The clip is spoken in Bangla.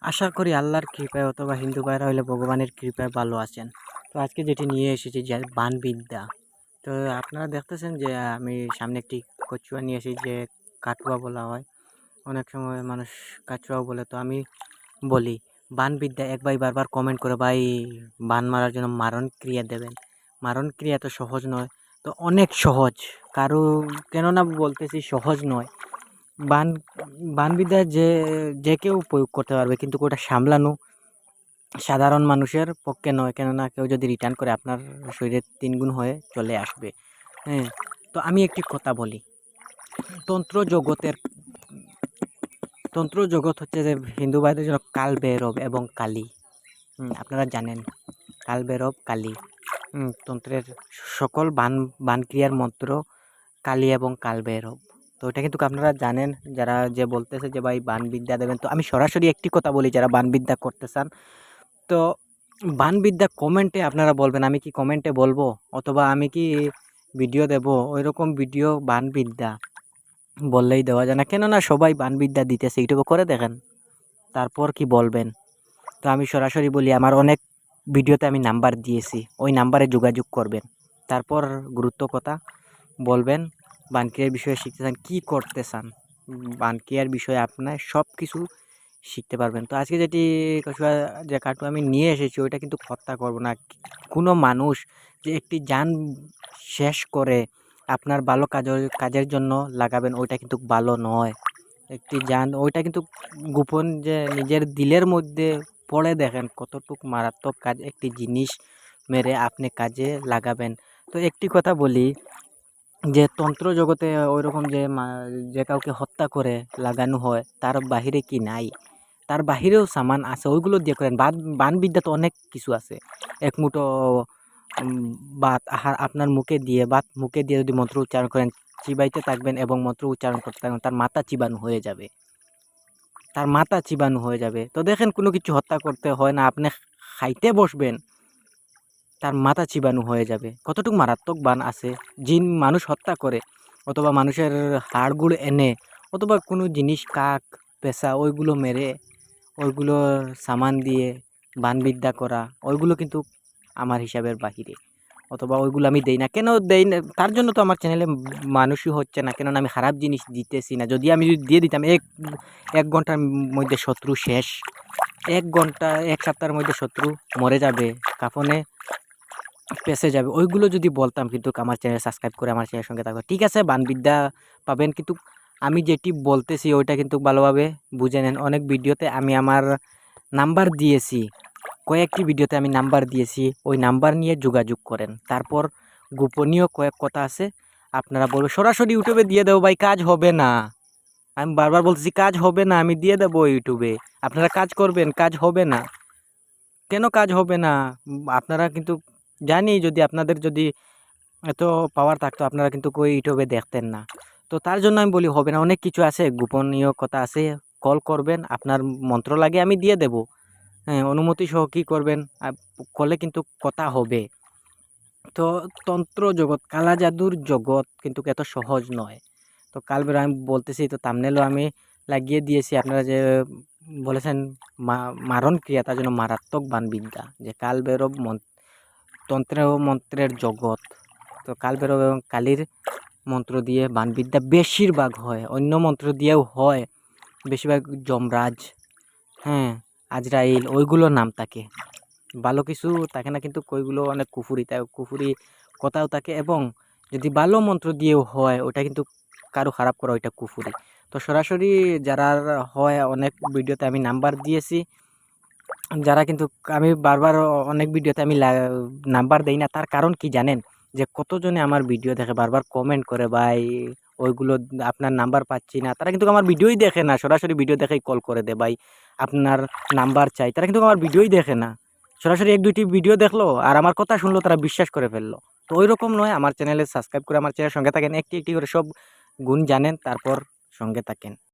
আশা করি আল্লাহর কৃপায় অথবা হিন্দু ভাইরা হইলে ভগবানের কৃপায় ভালো আছেন। তো আজকে যেটি নিয়ে এসেছি যে বানবিদ্যা। তো আপনারা দেখতেছেন যে আমি সামনে একটি কচুয়া নিয়ে এসেছি যে কাটুয়া বলা হয়। অনেক সময় মানুষ কাচুয়াও বলে। তো আমি বলি বানবিদ্যা এক ভাই বারবার কমেন্ট করে ভাই বান মারার জন্য মারণ ক্রিয়া দেবেন। মারণ ক্রিয়া তো সহজ নয়। তো অনেক সহজ। কারো কেননা বলতেছি সহজ নয়। বান বানবিদ্যা যে কেউ প্রয়োগ করতে পারবে কিন্তু ওটা সামলানো সাধারণ মানুষের পক্ষে নয়। কেননা কেউ যদি রিটার্ন করে আপনার শরীরে ৩ গুণ হয়ে চলে আসবে। হ্যাঁ? তো আমি একটি কথা বলি। তন্ত্র জগতের তন্ত্র জগৎ হচ্ছে যে হিন্দু ভাইদের জন্য কালভৈরব এবং কালী। আপনারা জানেন কালভৈরব, কালী। তন্ত্রের সকল বানক্রিয়ার মন্ত্র কালী এবং কালভৈরব। তো এটা কিন্তু আপনারা জানেন যারা যে বলতেছে যে ভাই বানবিদ্যা দেবেন। তো আমি সরাসরি একটি কথা বলি যারা বানবিদ্যা করতে চান। তো বানবিদ্যা কমেন্টে আপনারা বলবেন। আমি কি কমেন্টে বলবো? অথবা আমি কি ভিডিও দেবো? ওইরকম ভিডিও বানবিদ্যা বললেই দেওয়া যায় না। কেননা সবাই বানবিদ্যা দিতেছে। ইউটিউবে করে দেখেন। তারপর কি বলবেন? তো আমি সরাসরি বলি আমার অনেক ভিডিওতে আমি নাম্বার দিয়েছি। ওই নাম্বারে যোগাযোগ করবেন। তারপর গুরুত্ব কথা বলবেন। বানক্রিয়ার বিষয়ে শিখতে চান, কী করতে চান? বানক্রিয়ার বিষয়ে আপনার সবকিছু শিখতে পারবেন। তো আজকে যেটি কচুয়া যে কাটুয়া আমি নিয়ে এসেছি ওইটা কিন্তু হত্যা করব না। কোনো মানুষ যে একটি যান শেষ করে আপনার ভালো কাজের জন্য লাগাবেন ওইটা কিন্তু ভালো নয়। একটি যান ওইটা কিন্তু গোপন যে নিজের দিলের মধ্যে পড়ে দেখেন কতটুক মারাত্মক কাজ একটি জিনিস মেরে আপনি কাজে লাগাবেন। তো একটি কথা বলি যে তন্ত্র জগতে ওইরকম যে কাউকে হত্যা করে লাগানো হয় তার বাহিরে কি নাই? তার বাহিরেও সামান আছে ওইগুলো দিয়ে করেন। বানবিদ্যা তো অনেক কিছু আছে। এক মুঠো ভাত আপনার মুখে দিয়ে মুখে দিয়ে যদি মন্ত্র উচ্চারণ করেন চিবাইতে থাকবেন এবং মন্ত্র উচ্চারণ করতে থাকবেন তার মাথা চিবানো হয়ে যাবে। তার মাথা চিবানো হয়ে যাবে। তো দেখেন কোনো কিছু হত্যা করতে হয় না। আপনি খাইতে বসবেন তার মাথা চিবানো হয়ে যাবে। কতটুকু মারাত্মক বান আছে। জিন মানুষ হত্যা করে অথবা মানুষের হাড়গুলো এনে অথবা কোনো জিনিস কাক, পেঁচা ওইগুলো মেরে ওইগুলোর সামান দিয়ে বানবিদ্যা করা ওইগুলো কিন্তু আমার হিসাবের বাহিরে। অথবা ওইগুলো আমি দেই না। কেন দেই না? তার জন্য তো আমার চ্যানেলে মানুষই হচ্ছে না। কেননা আমি খারাপ জিনিস দিতেছি না। যদি আমি দিয়ে দিতাম ১ ঘন্টার মধ্যে শত্রু শেষ। ১ ঘন্টা ১ সপ্তাহের মধ্যে শত্রু মরে যাবে, কাফনে পেঁচে যাবে। ওইগুলো যদি বলতাম কিন্তু আমার চ্যানেল সাবস্ক্রাইব করে আমার চ্যানেলের সঙ্গে থাকবে। ঠিক আছে বানবিদ্যা পাবেন কিন্তু আমি যেটি বলতেছি ওইটা কিন্তু ভালোভাবে বুঝে নেন। অনেক ভিডিওতে আমি আমার নাম্বার দিয়েছি। কয়েকটি ভিডিওতে আমি নাম্বার দিয়েছি। ওই নাম্বার নিয়ে যোগাযোগ করেন। তারপর গোপনীয় কয়েক কথা আছে আপনারা বলবেন সরাসরি ইউটিউবে দিয়ে দেবো ভাই কাজ হবে না। আমি বারবার বলতেছি কাজ হবে না। আমি দিয়ে দেবো ইউটিউবে। আপনারা কাজ করবেন, কাজ হবে না। কেন কাজ হবে না? আপনারা কিন্তু জানি যদি আপনাদের যদি এত পাওয়ার থাকতো আপনারা কিন্তু কই ইউটিউবে দেখতেন না। তো তার জন্য আমি বলি হবে না। অনেক কিছু আছে, গোপনীয় কথা আছে। কল করবেন, আপনার মন্ত্র লাগে আমি দিয়ে দেব। হ্যাঁ, অনুমতি সহ কি করবেন? কলে কিন্তু কথা হবে। তো তন্ত্র জগৎ, কালা জাদুর জগৎ কিন্তু এত সহজ নয়। তো কালবেরো আমি বলতেছি তো থাম্বনেলও আমি লাগিয়ে দিয়েছি। আপনারা যে বলেছেন মারণ ক্রিয়া তার জন্য মারাত্মক বানবিদ্যা যে কালভৈরব তন্ত্র ও মন্ত্রের জগৎ। তো কালভৈরব এবং কালীর মন্ত্র দিয়ে বানবিদ্যা বেশিরভাগ হয়। অন্য মন্ত্র দিয়েও হয়। বেশিরভাগ যমরাজ, হ্যাঁ, আজরাইল ওইগুলোর নাম থাকে। ভালো কিছু থাকে না কিন্তু ওইগুলো অনেক কুফুরি কথাও থাকে এবং যদি ভালো মন্ত্র দিয়েও হয় ওটা কিন্তু কারো খারাপ করা ওইটা কুফুরি। তো সরাসরি যারা হয় অনেক ভিডিওতে আমি নাম্বার দিয়েছি। যারা কিন্তু আমি বারবার অনেক ভিডিওতে আমি নাম্বার দেই না। তার কারণ কি জানেন? যে কতজনে আমার ভিডিও দেখে বারবার কমেন্ট করে ভাই ওইগুলো আপনার নাম্বার পাচ্ছি না। তারা কিন্তু আমার ভিডিওই দেখে না। সরাসরি ভিডিও দেখেই কল করে দেয় ভাই আপনার নাম্বার চাই। তারা কিন্তু আমার ভিডিওই দেখে না। সরাসরি ১-২টি ভিডিও দেখলো আর আমার কথা শুনলো তারা বিশ্বাস করে ফেললো। তো ওইরকম নয়। আমার চ্যানেলে সাবস্ক্রাইব করে আমার চ্যানেলের সঙ্গে থাকেন। একটি করে সব গুণ জানেন তারপর সঙ্গে থাকেন।